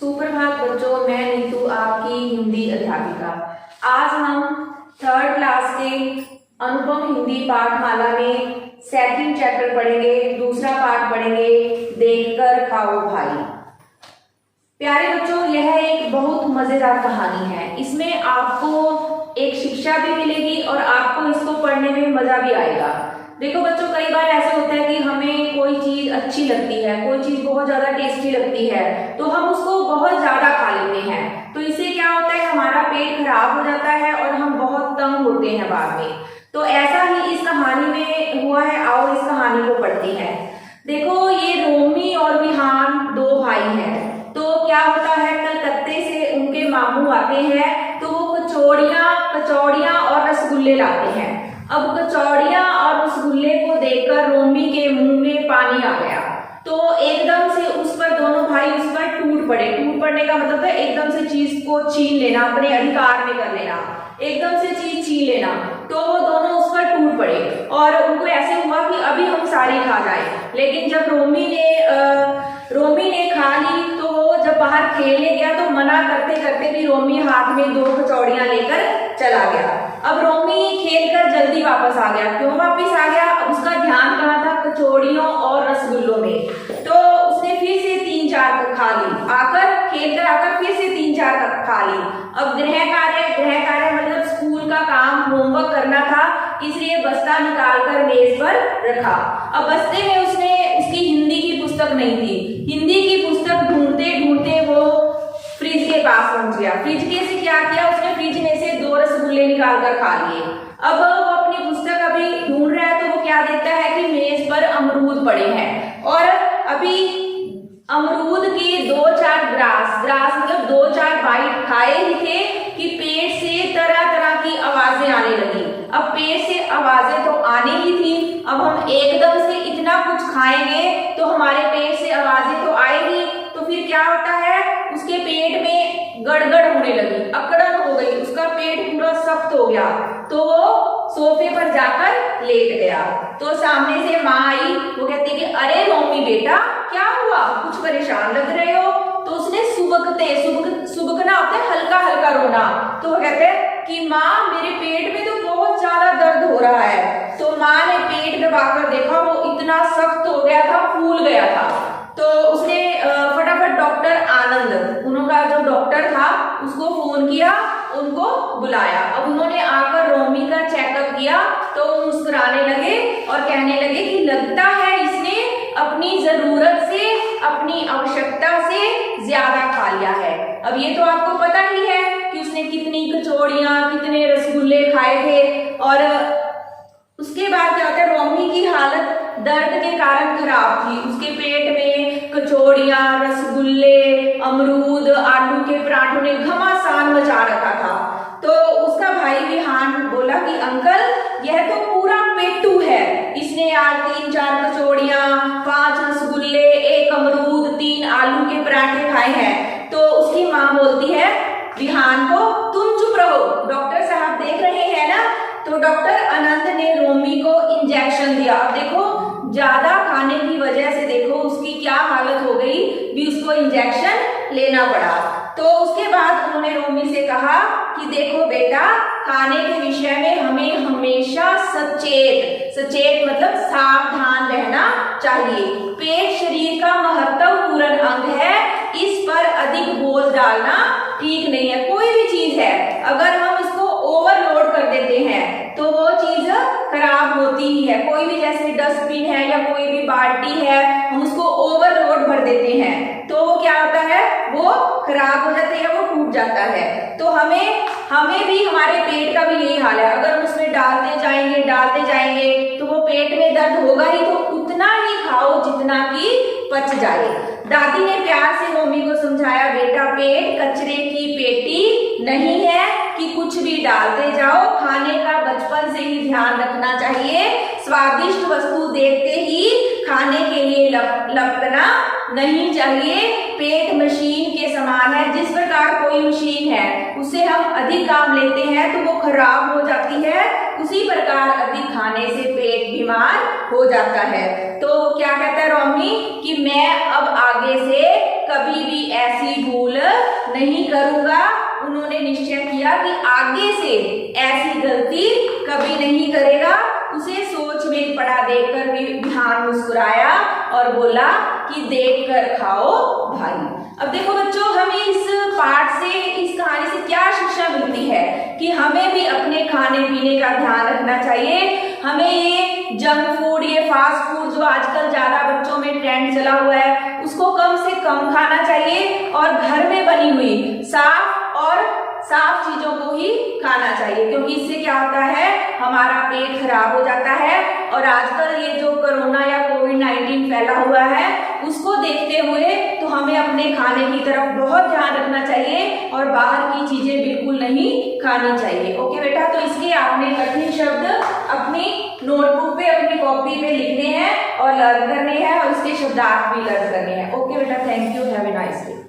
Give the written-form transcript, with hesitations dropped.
सुप्रभात बच्चों, मैं नीतू आपकी हिंदी अध्यापिका। आज हम थर्ड क्लास के अनुपम हिंदी पाठमाला में सेकंड चैप्टर पढ़ेंगे। दूसरा पाठ पढ़ेंगे, देखकर खाओ भाई। प्यारे बच्चों, यह एक बहुत मजेदार कहानी है। इसमें आपको एक शिक्षा भी मिलेगी और आपको इसको पढ़ने में मजा भी आएगा। देखो बच्चों, कई बार ऐसा होता है कि हमें कोई चीज अच्छी लगती है, कोई चीज बहुत ज्यादा टेस्टी लगती है, तो हम उसको बहुत ज्यादा खा लेते हैं। तो इससे क्या होता है, हमारा पेट खराब हो जाता है और हम बहुत तंग होते हैं बाद में। तो ऐसा ही इस कहानी में हुआ है। आओ इस कहानी को पढ़ते हैं। देखो, ये रोमी और विहान दो भाई हैं। तो क्या होता है, कलकत्ते से उनके मामू आते हैं, तो वो कचौड़ियां और रसगुल्ले लाते हैं। अब कचौड़ियां और रसगुल्ले को देखकर रोमी के मुंह में पानी आ गया। तो एकदम से उस पर दोनों भाई उस पर टूट पड़े। टूट पड़ने का मतलब है एकदम से चीज को छीन लेना, अपने अधिकार में कर लेना, एकदम से चीज छीन लेना। तो वो दोनों उस पर टूट पड़े और उनको ऐसे हुआ कि अभी हम सारी खा जाए। लेकिन जब रोमी ने खा ली, तो वो जब बाहर खेलने गया तो मना करते करते भी रोमी हाथ में दो कचौड़ियां लेकर चला गया। अब रोमी खेलकर जल्दी वापस आ गया। क्यों वापस आ गया? अब उसका ध्यान कहाँ था? कचौड़ियों और रसगुल्लों में। तो उसने फिर से 3-4 खा ली। खेलकर आकर फिर से 3-4 खा ली। अब गृह कार्य मतलब स्कूल का काम, होमवर्क करना था, इसलिए बस्ता निकालकर मेज पर रखा। अब बस्ते में उसकी हिंदी की पुस्तक नहीं थी। हिंदी की पुस्तक ढूंढते ढूंढते वो फ्रिज के पास पहुंच गया। फ्रिज के से क्या किया उसने? फ्रिज में से 2 रसगुल्ले निकालकर खा लिए। अब वो अपनी पुस्तक अभी ढूंढ रहा है, तो वो क्या देखता है कि मेज पर अमरूद पड़े हैं और अभी अमरूद के 2-4 ग्रास मतलब 2-4 बाइट खाए ही थे कि पेट से तरह तरह की आवाजें आने लगी। अब पेट से आवाजें तो आने ही थी। अब हम एकदम से इतना कुछ खाएंगे तो हमारे पेट से आवाजें तो आएगी। तो फिर क्या होता है, उसके पेट में गड़गड़ होने लगी, अकड़न हो गई, उसका पेट पूरा सख्त हो गया। तो वो सोफे पर जाकर लेट गया। तो सामने से माँ आई। वो कहती कि अरे रोमी बेटा, क्या हुआ? कुछ परेशान लग रहे हो। तो उसने सुबकना होता है हल्का हल्का रोना। तो वो कहते हैं कि माँ, मेरे पेट में तो बहुत ज्यादा दर्द हो रहा है। तो माँ ने पेट दबाकर देखा, वो इतना सख्त हो गया था, फूल गया था। तो उसने फटाफट डॉक्टर आनंद, उनका जो डॉक्टर था, उसको फोन किया, उनको बुलाया। अब उन्होंने आकर रोमी का चेकअप किया तो मुस्कुराने लगे और कहने लगे कि लगता है इसने अपनी जरूरत से, अपनी आवश्यकता से ज्यादा खा लिया है। अब ये तो आपको पता ही है कि उसने कितनी कचौड़ियां, कितने रसगुल्ले खाए थे। और उसके बाद क्या होता है, रोमी की हालत दर्द के कारण खराब थी। उसके पेट में कचौड़ियां, रसगुल्ले, अमरूद, आलू के पराठों ने घमासान मचा रखा था। तो उसका भाई विहान बोला कि अंकल, यह तो पूरा पेट्टू है। इसने आज 3-4 कचौड़ियां, 5 रसगुल्ले, 1 अमरूद, 3 आलू के पराठे खाए हैं। तो उसकी माँ बोलती है विहान को, तुम चुप रहो, डॉक्टर साहब देख रहे हैं ना। तो डॉक्टर आनंद ने रोमी को इंजेक्शन दिया। अब देखो, ज्यादा खाने की वजह से देखो उसकी क्या हालत हो गई, भी उसको इंजेक्शन लेना पड़ा। तो उसके बाद उन्होंने रोमी से कहा कि देखो बेटा, खाने के विषय में हमें हमेशा सचेत मतलब सावधान रहना चाहिए। पेट शरीर का महत्वपूर्ण अंग है, इस पर अधिक बोझ डालना ठीक नहीं है। कोई भी चीज है, अगर हम इसको ओवरलोड कर देते हैं तो वो चीज खराब होती ही है। कोई भी, जैसे डस्टबिन है या कोई भी बाल्टी है, हम उसको ओवरलोड भर देते हैं तो वो क्या होता है, वो खराब हो जाते हैं, वो टूट जाता है। तो हमें भी, हमारे पेट का भी यही हाल है। अगर हम उसमें डालते जाएंगे तो वो पेट में दर्द होगा ही। तो उतना ही खाओ जितना कि पच जाए। दादी ने प्यार से रोमी को समझाया, बेटा, पेट कचरे की पेटी नहीं है कि कुछ भी डालते जाओ। खाने का बचपन से ही ध्यान रखना चाहिए। स्वादिष्ट वस्तु देखते ही खाने के लिए लपकना नहीं चाहिए। पेट मशीन के समान है। जिस प्रकार कोई मशीन है, उससे हम अधिक काम लेते हैं तो वो खराब हो जाती है, उसी प्रकार अधिक खाने से पेट बीमार हो जाता है। तो क्या कहता है रोमी कि मैं अब आगे से कभी भी ऐसी भूल नहीं करूंगा। उन्होंने निश्चय किया कि आगे से ऐसी गलती कभी नहीं करेगा। उसे सोच में पड़ा देखकर विधान मुस्कुराया और बोला कि देख कर खाओ भाई। अब देखो बच्चों, हमें इस पाठ से, इस कहानी से क्या शिक्षा मिलती है कि हमें भी अपने खाने पीने का ध्यान रखना चाहिए। हमें ये जंक फूड, ये फास्ट फूड जो आजकल ज्यादा बच्चों में ट्रेंड चला हुआ है, उसको कम से कम खाना चाहिए और घर में बनी हुई साफ चीजों को ही खाना चाहिए, क्योंकि इससे क्या होता है, हमारा पेट खराब हो जाता है। और आजकल ये जो कोरोना या कोविड-19 फैला हुआ है, उसको देखते हुए तो हमें अपने खाने की तरफ बहुत ध्यान रखना चाहिए और बाहर की चीजें बिल्कुल नहीं खानी चाहिए। ओके बेटा, तो इसलिए आपने कठिन शब्द अपनी नोटबुक पे, अपनी कॉपी पे लिखने हैं और लर्न करने हैं और इसके शब्दार्थ भी लर्न करने हैं। ओके बेटा, thank you, have a nice day.